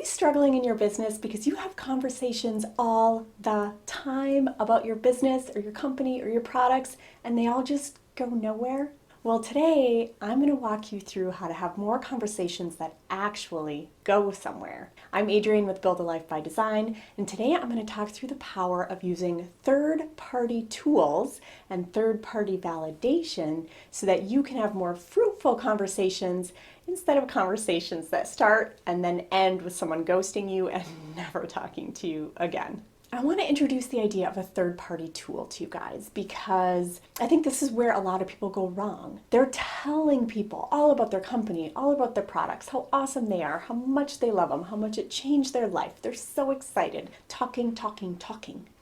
struggling in your business because you have conversations all the time about your business or your company or your products and they all just go nowhere? Well, today I'm going to walk you through how to have more conversations that actually go somewhere. I'm Adrienne with Build a Life by Design, and today I'm going to talk through the power of using third-party tools and third-party validation so that you can have more fruitful conversations instead of conversations that start and then end with someone ghosting you and never talking to you again. I want to introduce the idea of a third-party tool to you guys because I think this is where a lot of people go wrong. They're telling people all about their company, all about their products, how awesome they are, how much they love them, how much it changed their life. They're so excited, talking.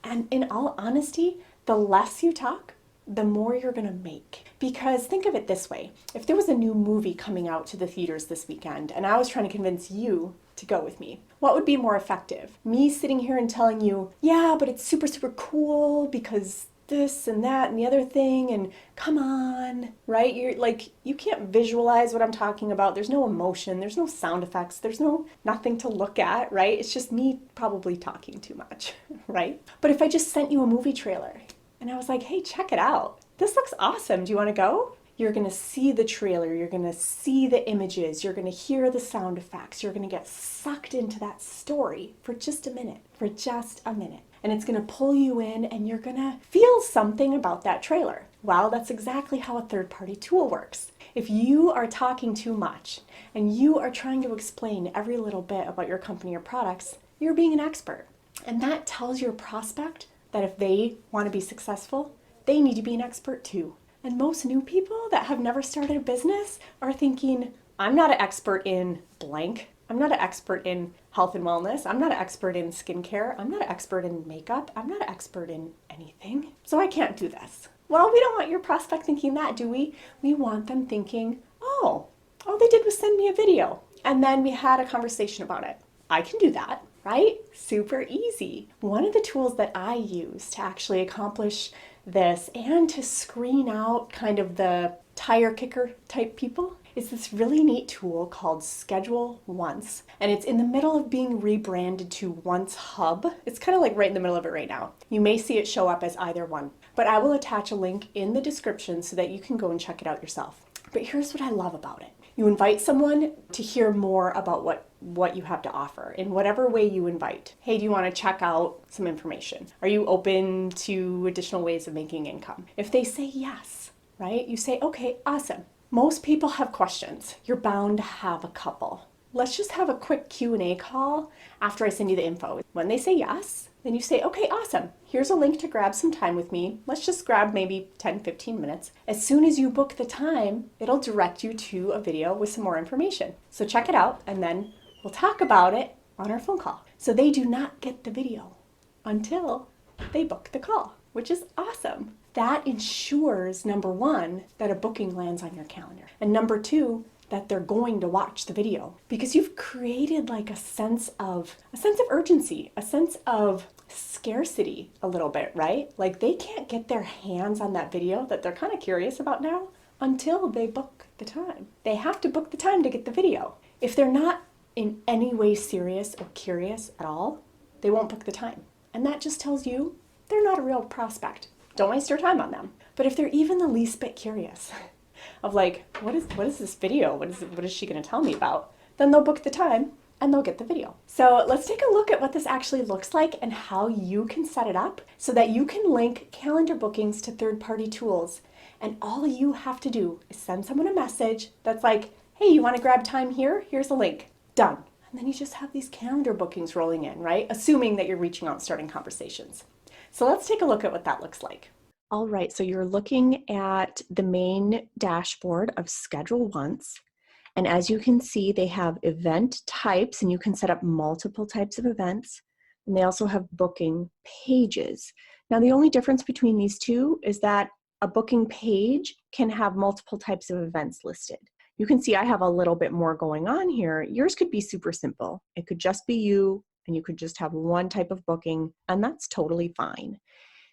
And in all honesty, the less you talk, the more you're gonna make. Because think of it this way, if there was a new movie coming out to the theaters this weekend and I was trying to convince you to go with me, what would be more effective? Me sitting here and telling you, yeah, but it's super cool because this and that and the other thing and come on, right? You're like, you can't visualize what I'm talking about. There's no emotion, there's no sound effects, there's nothing to look at, right? It's just me probably talking too much, right? But if I just sent you a movie trailer and I was like, hey, check it out. This looks awesome. Do you want to go? You're going to see the trailer. You're going to see the images. You're going to hear the sound effects. You're going to get sucked into that story for just a minute, And it's going to pull you in and you're going to feel something about that trailer. Well, that's exactly how a third-party tool works. If you are talking too much and you are trying to explain every little bit about your company or products, you're being an expert. And that tells your prospect that if they want to be successful, they need to be an expert too. And most new people that have never started a business are thinking, I'm not an expert in blank. I'm not an expert in health and wellness. I'm not an expert in skincare. I'm not an expert in makeup. I'm not an expert in anything. So I can't do this. Well, we don't want your prospect thinking that, do we? We want them thinking, oh, all they did was send me a video. And then we had a conversation about it. I can do that, right? Super easy. One of the tools that I use to actually accomplish this and to screen out kind of the tire kicker type people is this really neat tool called scheduleonce. And it's in the middle of being rebranded to oncehub. It's kind of like right in the middle of it right now. You may see it show up as either one, but I will attach a link in the description so that you can go and check it out yourself. But here's what I love about it. You invite someone to hear more about what you have to offer in whatever way you invite. Hey, do you want to check out some information? Are you open to additional ways of making income? If they say yes, right, you say, okay, awesome. Most people have questions. You're bound to have a couple. Let's just have a quick Q&A call after I send you the info. When they say yes, then you say, okay, awesome. Here's a link to grab some time with me. Let's just grab maybe 10, 15 minutes. As soon as you book the time, it'll direct you to a video with some more information. So check it out and then we'll talk about it on our phone call. So they do not get the video until they book the call, which is awesome. That ensures, number one, that a booking lands on your calendar. And number two, that they're going to watch the video because you've created like a sense of urgency, a sense of scarcity a little bit, right? Like they can't get their hands on that video that they're kind of curious about now until they book the time. They have to book the time to get the video. If they're not in any way serious or curious at all, they won't book the time. And that just tells you they're not a real prospect. Don't waste your time on them. But if they're even the least bit curious of like, what is this video? What is she going to tell me about? Then they'll book the time and they'll get the video. So let's take a look at what this actually looks like and how you can set it up so that you can link calendar bookings to third-party tools. And all you have to do is send someone a message that's like, hey, you want to grab time here? Here's a link. Done. And then you just have these calendar bookings rolling in, right? Assuming that you're reaching out and starting conversations. So let's take a look at what that looks like. All right, so you're looking at the main dashboard of scheduleonce. And as you can see, they have event types and you can set up multiple types of events. And they also have booking pages. Now, the only difference between these two is that a booking page can have multiple types of events listed. You can see I have a little bit more going on here. Yours could be super simple. It could just be you and you could just have one type of booking and that's totally fine.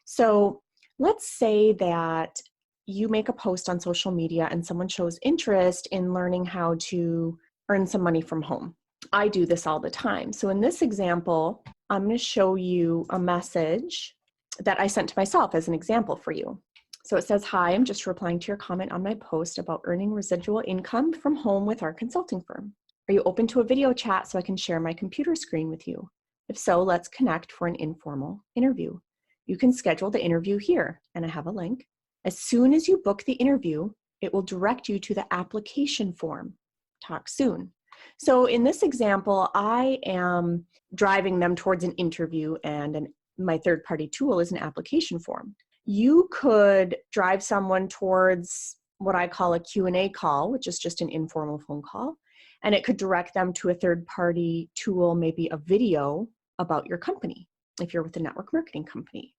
So let's say that you make a post on social media and someone shows interest in learning how to earn some money from home. I do this all the time. So in this example, I'm going to show you a message that I sent to myself as an example for you. So it says, "Hi, I'm just replying to your comment on my post about earning residual income from home with our consulting firm. Are you open to a video chat so I can share my computer screen with you? If so, let's connect for an informal interview. You can schedule the interview here," and I have a link. "As soon as you book the interview, it will direct you to the application form. Talk soon." So in this example, I am driving them towards an interview, and my third-party tool is an application form. You could drive someone towards what I call a Q&A call, which is just an informal phone call, and it could direct them to a third-party tool, maybe a video about your company, if you're with a network marketing company.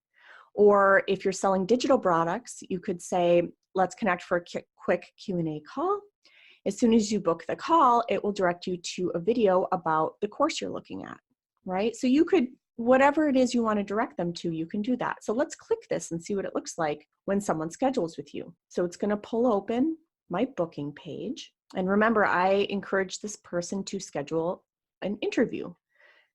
Or if you're selling digital products, you could say, "Let's connect for a quick Q&A call. As soon as you book the call, it will direct you to a video about the course you're looking at," right? So you could, whatever it is you want to direct them to, you can do that. So let's click this and see what it looks like when someone schedules with you. So it's going to pull open my booking page. And remember, I encourage this person to schedule an interview.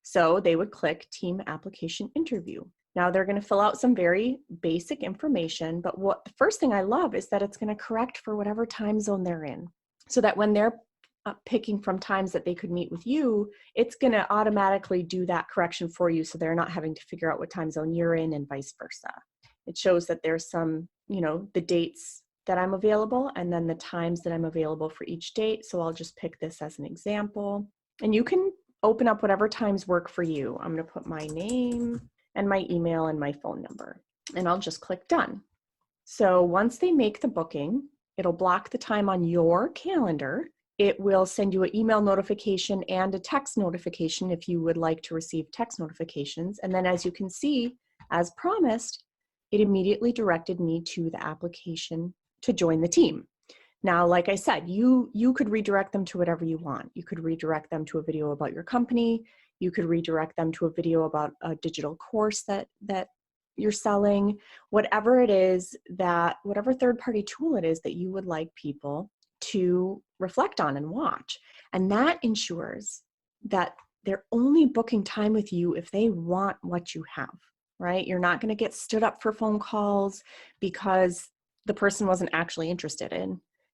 So they would click Team Application Interview. Now they're going to fill out some very basic information, but the first thing I love is that it's going to correct for whatever time zone they're in, so that when they're picking from times that they could meet with you, it's going to automatically do that correction for you, so they're not having to figure out what time zone you're in and vice versa. It shows that there's some, the dates that I'm available and then the times that I'm available for each date. So I'll just pick this as an example. And you can open up whatever times work for you. I'm going to put my name and my email and my phone number, and I'll just click done. So once they make the booking, it'll block the time on your calendar. It will send you an email notification and a text notification if you would like to receive text notifications. And then as you can see, as promised, it immediately directed me to the application to join the team. Now, like I said, you could redirect them to whatever you want. You could redirect them to a video about your company. You could redirect them to a video about a digital course that you're selling, whatever it is, whatever third-party tool it is that you would like people to reflect on and watch. And that ensures that they're only booking time with you if they want what you have, right? You're not going to get stood up for phone calls because the person wasn't actually interested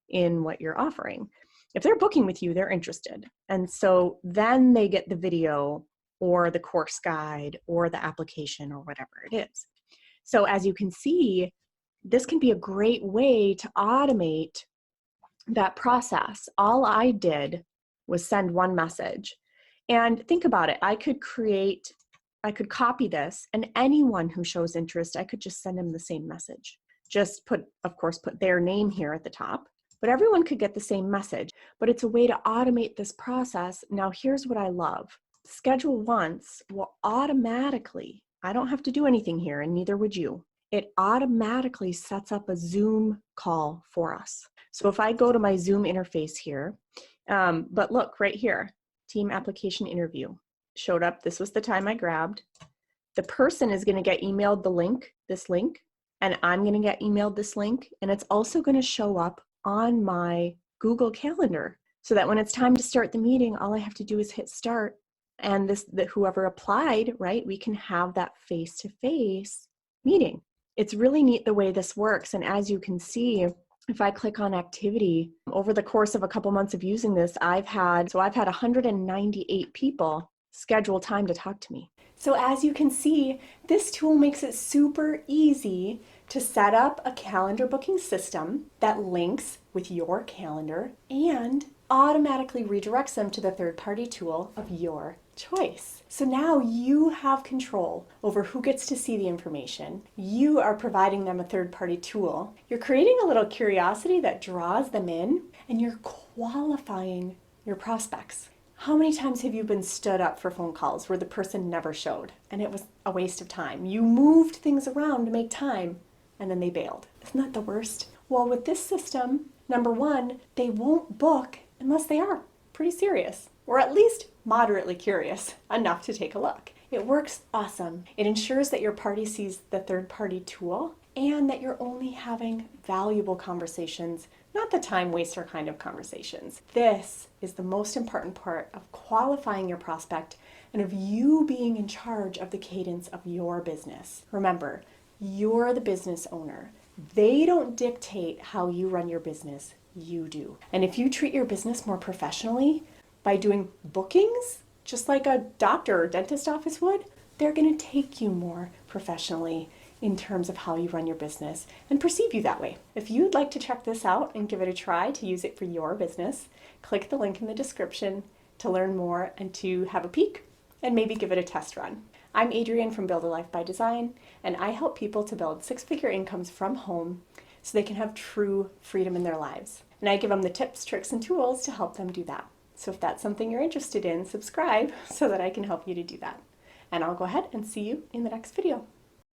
in what you're offering. If they're booking with you, they're interested. And so then they get the video or the course guide or the application or whatever it is. So as you can see, this can be a great way to automate that process. All I did was send one message. And think about it, I could copy this, and anyone who shows interest, I could just send them the same message. Just put their name here at the top, but everyone could get the same message. But it's a way to automate this process. Now, here's what I love. Schedule Once will automatically, I don't have to do anything here, and neither would you. It automatically sets up a Zoom call for us. So if I go to my Zoom interface here, but look right here, Team Application Interview showed up. This was the time I grabbed. The person is going to get emailed this link, and I'm going to get emailed this link, and it's also going to show up on my Google Calendar, so that when it's time to start the meeting, all I have to do is hit start, and whoever applied, right, we can have that face-to-face meeting. It's really neat the way this works. And as you can see, if I click on activity, over the course of a couple months of using this, I've had 198 people schedule time to talk to me. So as you can see, this tool makes it super easy to set up a calendar booking system that links with your calendar and automatically redirects them to the third-party tool of your choice. So now you have control over who gets to see the information. You are providing them a third-party tool. You're creating a little curiosity that draws them in, and you're qualifying your prospects. How many times have you been stood up for phone calls where the person never showed and it was a waste of time? You moved things around to make time and then they bailed. Isn't that the worst? Well, with this system, number one, they won't book unless they are pretty serious, or at least moderately curious enough to take a look. It works awesome. It ensures that your party sees the third-party tool and that you're only having valuable conversations, not the time waster kind of conversations. This is the most important part of qualifying your prospect and of you being in charge of the cadence of your business. Remember, you're the business owner. They don't dictate how you run your business, you do. And if you treat your business more professionally by doing bookings, just like a doctor or dentist office would, they're going to take you more professionally in terms of how you run your business and perceive you that way. If you'd like to check this out and give it a try to use it for your business, click the link in the description to learn more and to have a peek and maybe give it a test run. I'm Adrienne from Build a Life by Design, and I help people to build six-figure incomes from home so they can have true freedom in their lives. And I give them the tips, tricks, and tools to help them do that. So if that's something you're interested in, subscribe so that I can help you to do that. And I'll go ahead and see you in the next video.